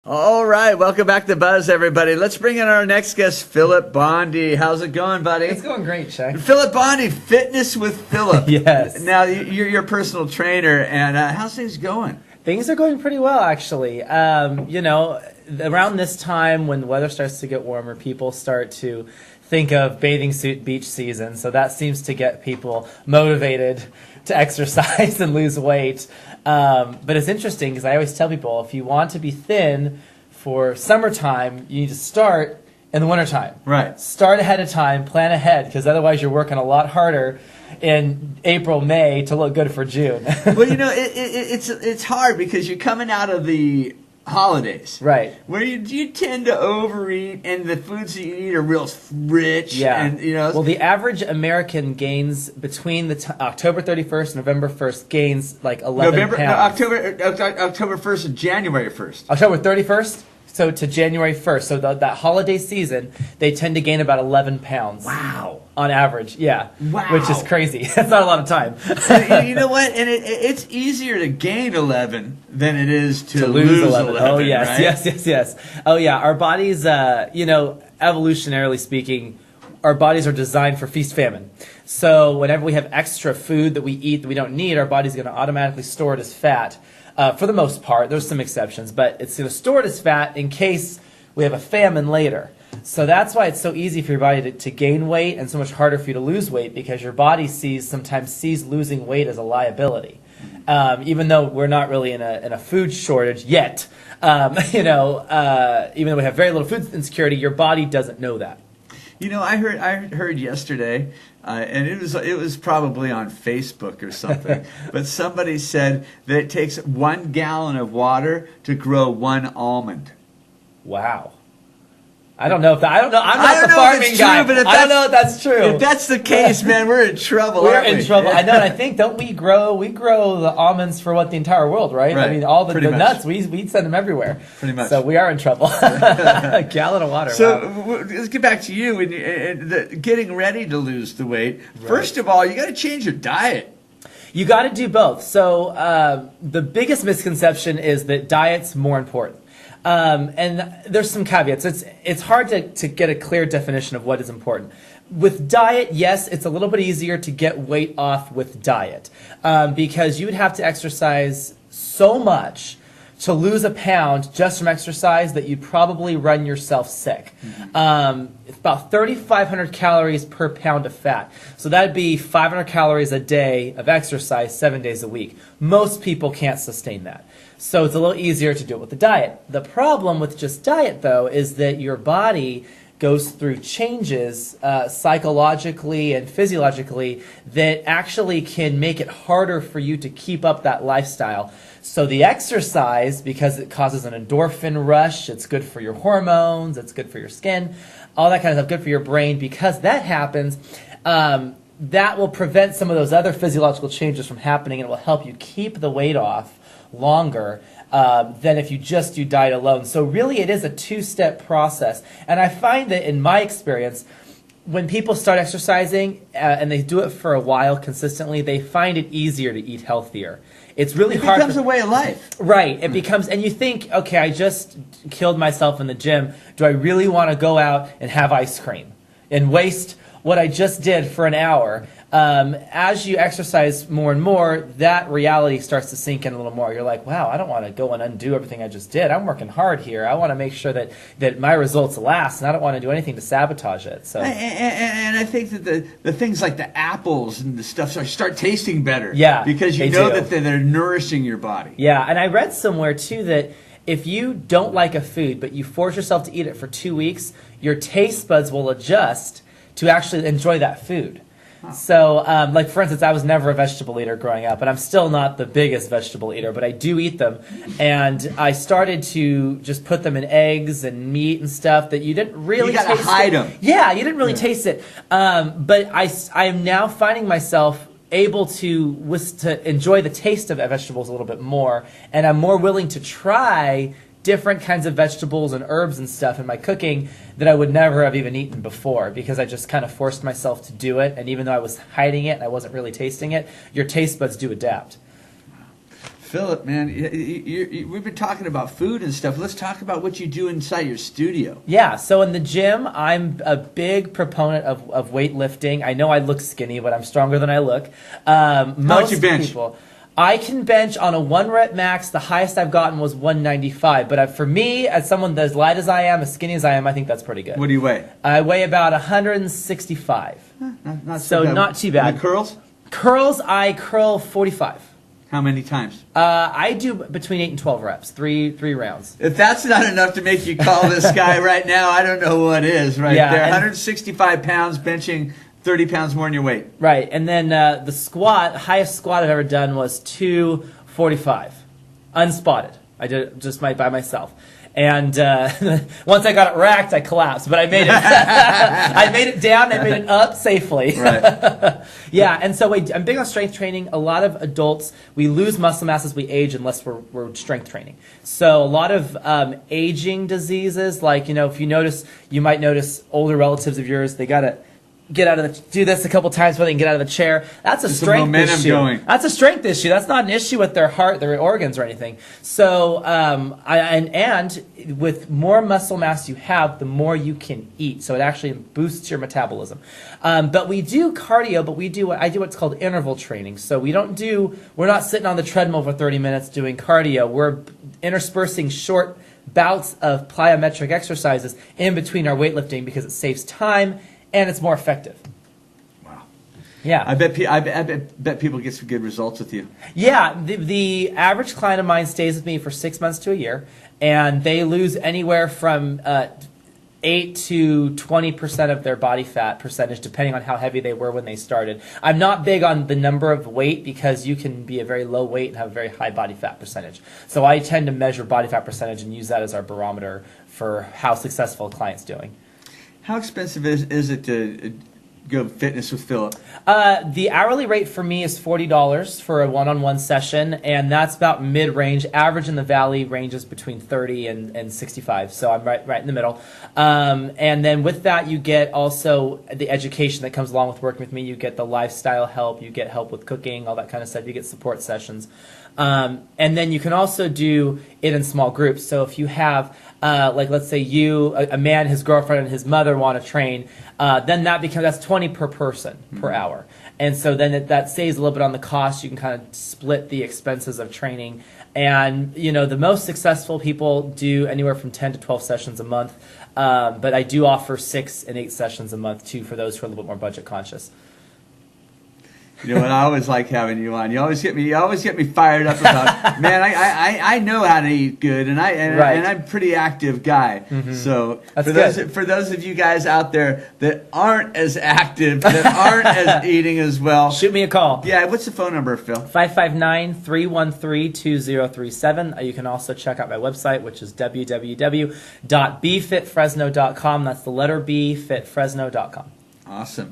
All right, welcome back to Buzz, everybody. Let's bring in our next guest, Philip Bondi. How's it going, buddy? It's going great, Shaq. Philip Bondi, Fitness with Philip. Yes. Now, you're your personal trainer, and how's things going? Things are going pretty well, actually. You know, around this time when the weather starts to get warmer, people start to think of bathing suit beach season. So that seems to get people motivated to exercise and lose weight. But it's interesting because I always tell people, if you want to be thin for summertime, you need to start in the wintertime. Right. Start ahead of time, plan ahead, because otherwise you're working a lot harder in April, May to look good for June. Well, you know, it's hard because you're coming out of the holidays, right? Where you tend to overeat, and the foods that you eat are real rich. Yeah. And you know, well, the average American gains between the October 31st and November 1st gains like 11 pounds. October 1st and January 1st. October 31st. So to January 1st, so that holiday season, they tend to gain about 11 pounds. Wow. On average, yeah. Wow. Which is crazy. That's not a lot of time. You know what? And it's easier to gain 11 than it is to lose 11. Oh, yes, right? yes. Oh, yeah. Our bodies, you know, evolutionarily speaking, our bodies are designed for feast famine. So whenever we have extra food that we eat that we don't need, our body's going to automatically store it as fat. For the most part, there's some exceptions, but it's going to store it as fat in case we have a famine later. So that's why it's so easy for your body to gain weight and so much harder for you to lose weight, because your body sometimes sees losing weight as a liability. Even though we're not really in a food shortage yet, you know, even though we have very little food insecurity, your body doesn't know that. You know, I heard yesterday, and it was probably on Facebook or something, but somebody said that it takes 1 gallon of water to grow 1 almond. Wow. I don't know if that, I don't know. I'm not the farming guy. But I don't know if that's true. If that's the case, man, we're in trouble. We're in trouble. I know. And I think, don't we grow the almonds for the entire world, right? Right. I mean, all the nuts, we send them everywhere. Pretty much. So we are in trouble. A gallon of water. So wow. Let's get back to you and getting ready to lose the weight. Right. First of all, you got to change your diet. You got to do both. So the biggest misconception is that diet's more important. And there's some caveats. It's hard to get a clear definition of what is important. With diet, yes, it's a little bit easier to get weight off with diet, because you would have to exercise so much to lose a pound just from exercise that you'd probably run yourself sick. It's about 3,500 calories per pound of fat. So that'd be 500 calories a day of exercise 7 days a week. Most people can't sustain that. So it's a little easier to do it with the diet. The problem with just diet, though, is that your body goes through changes psychologically and physiologically that actually can make it harder for you to keep up that lifestyle. So the exercise, because it causes an endorphin rush, it's good for your hormones, it's good for your skin, all that kind of stuff, good for your brain. Because that happens, that will prevent some of those other physiological changes from happening, and it will help you keep the weight off longer than if you just do diet alone. So really it is a two-step process. And I find that in my experience, when people start exercising and they do it for a while consistently, they find it easier to eat healthier. It's really hard. It becomes a way of life. Right. It becomes, and you think, okay, I just killed myself in the gym. Do I really want to go out and have ice cream and waste what I just did for an hour? As you exercise more and more, that reality starts to sink in a little more. You're like, wow, I don't want to go and undo everything I just did. I'm working hard here. I want to make sure that my results last, and I don't want to do anything to sabotage it. So, and I think that the things like the apples and the stuff start tasting better. Yeah, because you know that they're nourishing your body. Yeah, and I read somewhere too that if you don't like a food, but you force yourself to eat it for 2 weeks, your taste buds will adjust to actually enjoy that food. So, like for instance, I was never a vegetable eater growing up, and I'm still not the biggest vegetable eater, but I do eat them. And I started to just put them in eggs and meat and stuff that you didn't really taste. You gotta hide them. Yeah, you didn't really taste it. But I am now finding myself able to enjoy the taste of vegetables a little bit more, and I'm more willing to try different kinds of vegetables and herbs and stuff in my cooking that I would never have even eaten before, because I just kind of forced myself to do it. And even though I was hiding it and I wasn't really tasting it, your taste buds do adapt. Philip, man, we've been talking about food and stuff. Let's talk about what you do inside your studio. Yeah, so in the gym, I'm a big proponent of weightlifting. I know I look skinny, but I'm stronger than I look. How much you bench? People, I can bench on a 1 rep max. The highest I've gotten was 195. But for me, as someone as light as I am, as skinny as I am, I think that's pretty good. What do you weigh? I weigh about 165. Not so bad. not too bad. And the curls? Curls, I curl 45. How many times? I do between 8 and 12 reps, three rounds. If that's not enough to make you call this guy right now, I don't know what is right there. 165 pounds, benching 30 pounds more than your weight. Right, and then the squat, highest squat I've ever done was 245, unspotted. I did it just by myself. And once I got it racked, I collapsed. But I made it. I made it down. I made it up safely. Right. Yeah. And so I'm big on strength training. A lot of adults, we lose muscle mass as we age unless we're strength training. So a lot of aging diseases, like if you might notice older relatives of yours, they gotta do this a couple times before they can get out of the chair. That's a strength issue. Going. That's a strength issue. That's not an issue with their heart, their organs, or anything. So, and with more muscle mass you have, the more you can eat. So it actually boosts your metabolism. But we do cardio, but I do what's called interval training. So we're not sitting on the treadmill for 30 minutes doing cardio. We're interspersing short bouts of plyometric exercises in between our weightlifting because it saves time. And it's more effective. Wow. Yeah. I bet people get some good results with you. Yeah. The average client of mine stays with me for 6 months to a year, and they lose anywhere from 8 to 20% of their body fat percentage, depending on how heavy they were when they started. I'm not big on the number of weight because you can be a very low weight and have a very high body fat percentage. So I tend to measure body fat percentage and use that as our barometer for how successful a client's doing. How expensive is it to go fitness with Philip? The hourly rate for me is $40 for a one-on-one session, and that's about mid-range. Average in the Valley ranges between 30 and 65, so I'm right in the middle. And then with that, you get also the education that comes along with working with me. You get the lifestyle help, you get help with cooking, all that kind of stuff. You get support sessions. And then you can also do it in small groups. So if you have, let's say a man, his girlfriend, and his mother want to train, then that's 20 per person per hour. And so then that saves a little bit on the cost. You can kind of split the expenses of training. And, the most successful people do anywhere from 10 to 12 sessions a month. But I do offer 6 and 8 sessions a month, too, for those who are a little bit more budget conscious. You know what? I always like having you on. You always get me fired up about. Man, I know how to eat good, and I'm a pretty active guy. Mm-hmm. So for those of you guys out there that aren't as active, that aren't as eating as well, shoot me a call. Yeah, what's the phone number, Phil? 559-313-2037. You can also check out my website, which is www.bfitfresno.com. That's the letter B, fitfresno.com. Awesome.